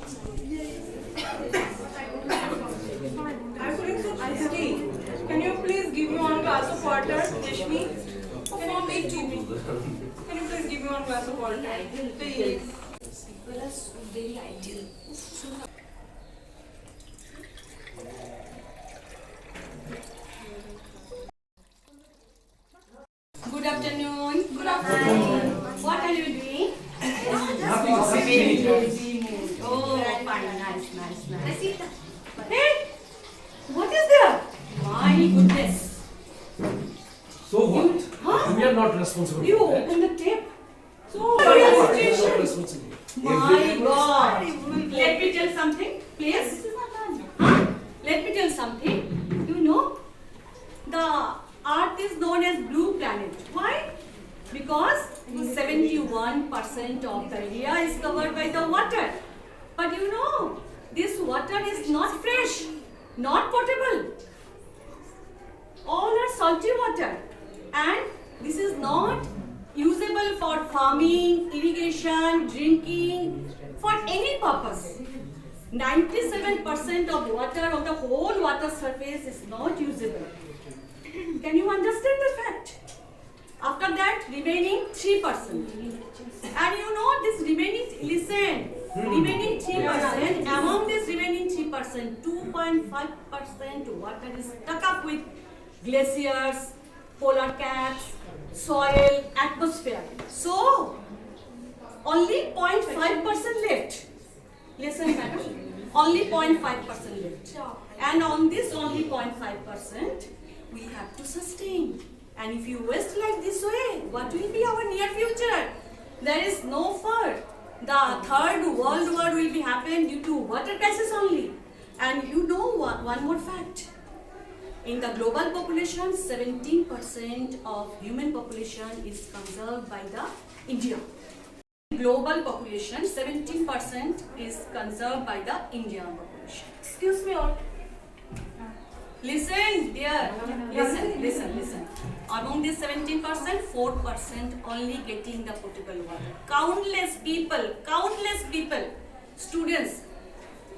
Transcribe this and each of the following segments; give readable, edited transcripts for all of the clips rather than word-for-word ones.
I'm feeling so thirsty. Can you please give me one glass of water, Rashmi? Can you please give me? Can you please give me one glass of water? Please. Very ideal. Good afternoon. Good afternoon. What are you doing? Oh, fine. Nice. Hey, what is there? My goodness. So what? Huh? We are not responsible. You for that. open the tape. So, We are not responsible. my God. Let me tell something, please. Huh? Let me tell something. You know, the Earth is known as blue planet. Why? Because 71% of the area is covered by the water. But you know, this water is not fresh, not potable. All are salty water. And this is not usable for farming, irrigation, drinking, for any purpose. 97% of water on the whole water surface is not usable. Can you understand the fact? After that, remaining 3%. And you know this remaining 3%, among this remaining 3%, 2.5% water is stuck up with glaciers, polar caps, soil, atmosphere. So, only 0.5% left. Listen, madam. Only 0.5% left. And on this only 0.5%, we have to sustain. And if you waste like this way, what will be our near future? There is no fur. The third world war will be happening due to water crisis only. And you know what? One more fact. In the global population, 17% of human population is conserved by the India. Global population, 17% is conserved by the Indian population. Excuse me, all. Listen, dear. Listen. Among this 17%, 4% only getting the potable water. Countless people, students,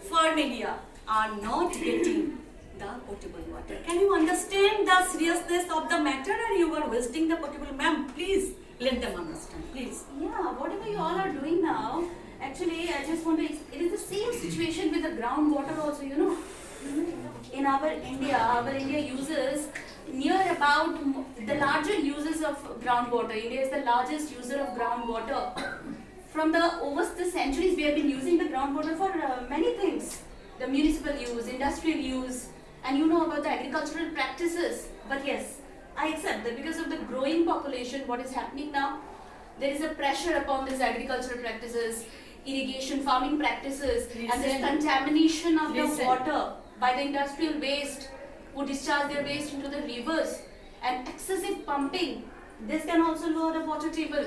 farm area are not getting the potable water. Can you understand the seriousness of the matter, or you are wasting the potable? Ma'am, please let them understand, please. Yeah, whatever you all are doing now, actually, I just want to. It is the same situation with the groundwater also. You know, in our India uses near about the larger users of groundwater. India is the largest user of groundwater. From over the centuries, we have been using the groundwater for many things. The municipal use, industrial use, and you know about the agricultural practices. But yes, I accept that because of the growing population, what is happening now, there is a pressure upon these agricultural practices, irrigation, farming practices, and this contamination of the water by the industrial waste who discharge their waste into the rivers, and excessive pumping. This can also lower the water table,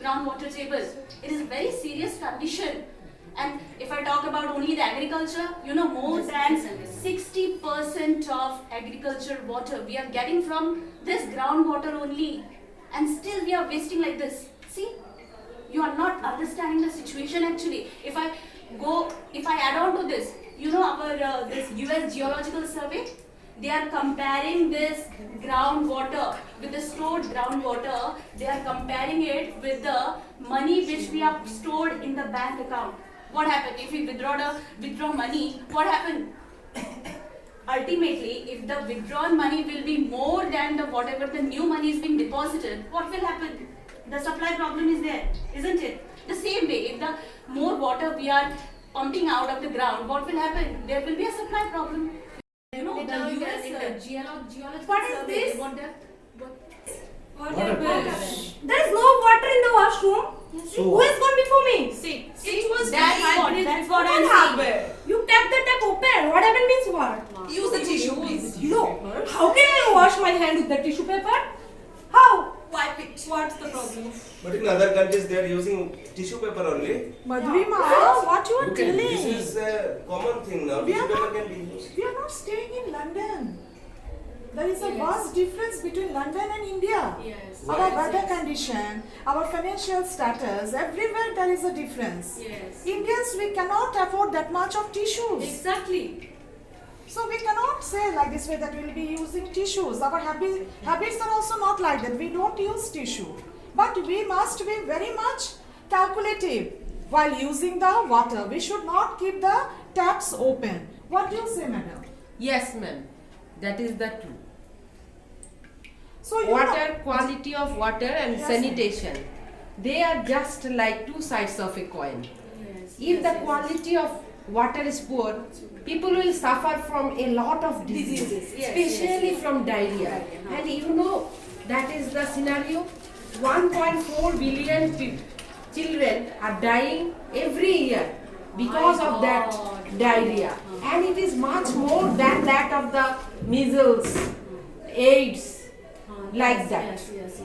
groundwater table. It is a very serious condition. And if I talk about only the agriculture, you know, more than 60% of agriculture water we are getting from this groundwater only, and still we are wasting like this. See, you are not understanding the situation actually. If I add on to this, you know, our this US Geological Survey, they are comparing this groundwater with the stored groundwater. They are comparing it with the money which we have stored in the bank account. What happened if we withdraw money? What happened? Ultimately, if the withdrawn money will be more than the whatever the new money is being deposited, what will happen? The supply problem is there, isn't it? The same way, if the more water we are pumping out of the ground, what will happen? There will be a supply problem. You know, In the the US US, geological What is survey, this? Water There is no water in the washroom. So Who is gone before me? See, It was that's dehydrated. what I'm What saying. happened? You tapped the tap open. What happened means what? Use the tissue, please. No. How can I wash my hand with the tissue paper? How? Wipe it. What's the problem? But in other countries they are using tissue paper only. Madhuri ma, what you are Okay, This telling? is a common thing now. We Tissue are paper not- can be used. We are not staying in London. There is a vast difference between London and India. Yes. Our weather condition, our financial status, everywhere there is a difference. Yes. Indians, we cannot afford that much of tissues. Exactly. So we cannot say like this way that we will be using tissues. Our habits are also not like that. We don't use tissue. But we must be very much calculative while using the water. We should not keep the taps open. What do you say, madam? Yes, ma'am. That is the truth. So you Water, quality of water and Yes, sanitation. They are just like two sides of a coin. Yes. If the quality of water is poor, people will suffer from a lot of diseases, Diseases, yes, especially yes. from diarrhea. And you know that is the scenario. 1.4 billion children are dying every year because My of that God. diarrhea. And it is much more than that of the measles, AIDS, like that. Yes.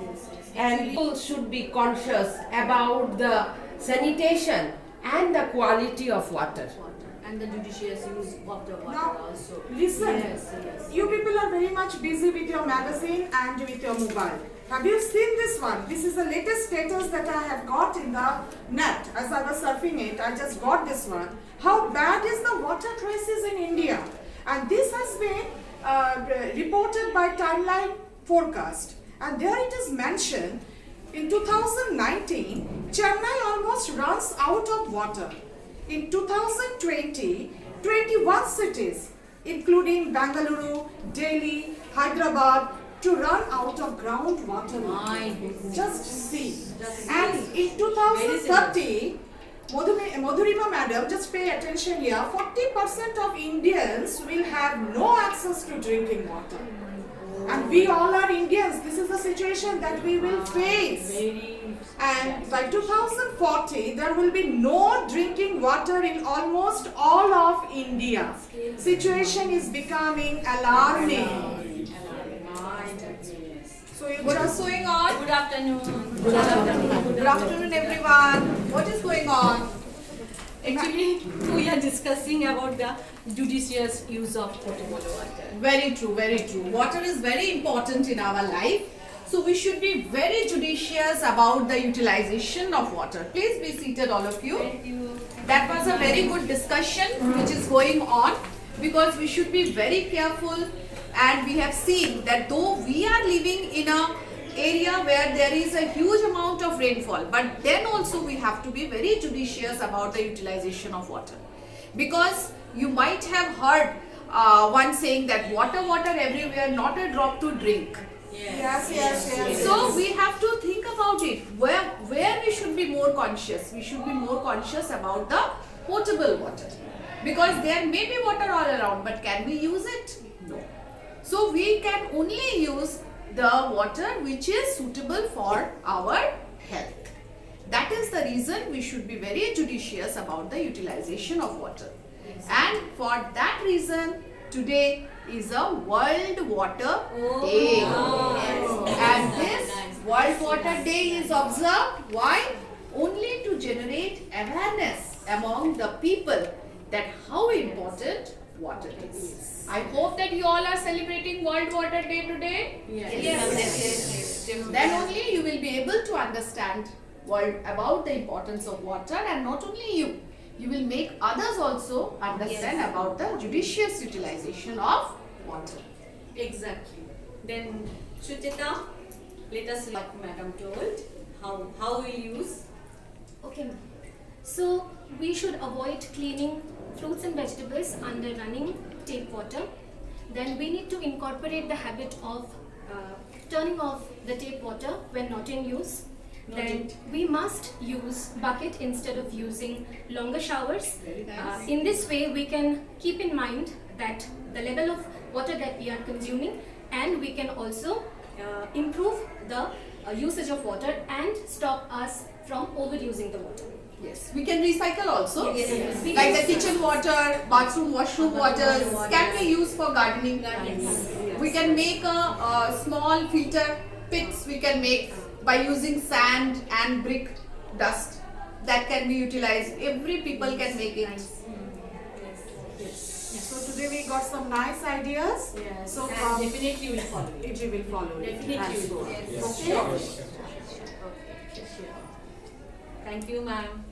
And people should be conscious about the sanitation and the quality of water. And the judicious use of the water Now, also. listen. Yes. You people are very much busy with your magazine and with your mobile. Have you seen this one? This is the latest status that I have got in the net. As I was surfing it, I just got this one. How bad is the water crisis in India? And this has been reported by Timeline Forecast. And there it is mentioned, in 2019, Chennai almost runs out of water. In 2020, 21 cities, including Bangalore, Delhi, Hyderabad, to run out of groundwater. My goodness. Just see. Just And see. in 2030, Madhurima madam, just pay attention here, 40% of Indians will have no access to drinking water. And we all are Indians. This is the situation that we will face. Very. And by 2040, there will be no drinking water in almost all of India. Situation is becoming alarming. So you What is just going on? Good afternoon. Good afternoon, everyone. What is going on? Actually, we are discussing about the judicious use of potable water. Very true, very true. Water is very important in our life. So we should be very judicious about the utilization of water. Please be seated, all of you. Thank you. That was a very good discussion which is going on, because we should be very careful, and we have seen that though we are living in a area where there is a huge amount of rainfall, but then also we have to be very judicious about the utilization of water, because you might have heard one saying that water everywhere, not a drop to drink. yes. So we have to think about it, where we should be more conscious. We should be more conscious about the potable water, because there may be water all around, but can we use it? No. So we can only use the water which is suitable for our health. That is the reason we should be very judicious about the utilization of water. And for that reason, today is a World Water Day. And this World Water Day is observed, why? Only to generate awareness among the people that how important water is. I hope that you all are celebrating World Water Day today. Yes. Then only you will be able to understand about the importance of water, and not only you will make others also understand about the judicious utilization of water. Exactly. Then, Shuchita, let us what Madam told. How we use. Okay, ma'am. So we should avoid cleaning fruits and vegetables under running tap water. Then we need to incorporate the habit of turning off the tap water when not in use. Then we must use bucket instead of using longer showers. In this way, we can keep in mind that the level of water that we are consuming, and we can also improve the usage of water and stop us from overusing the water. Yes, we can recycle also. Yes. Like the kitchen water, bathroom, washroom waters can be used for gardening. We can make a small filter pits. We can make by using sand and brick dust. That can be utilized. Every people can make it. So today we got some nice ideas. Yes. So And definitely we'll follow it. we will follow it. Definitely As we'll well. follow it. Okay. Okay, sure. Thank you, ma'am.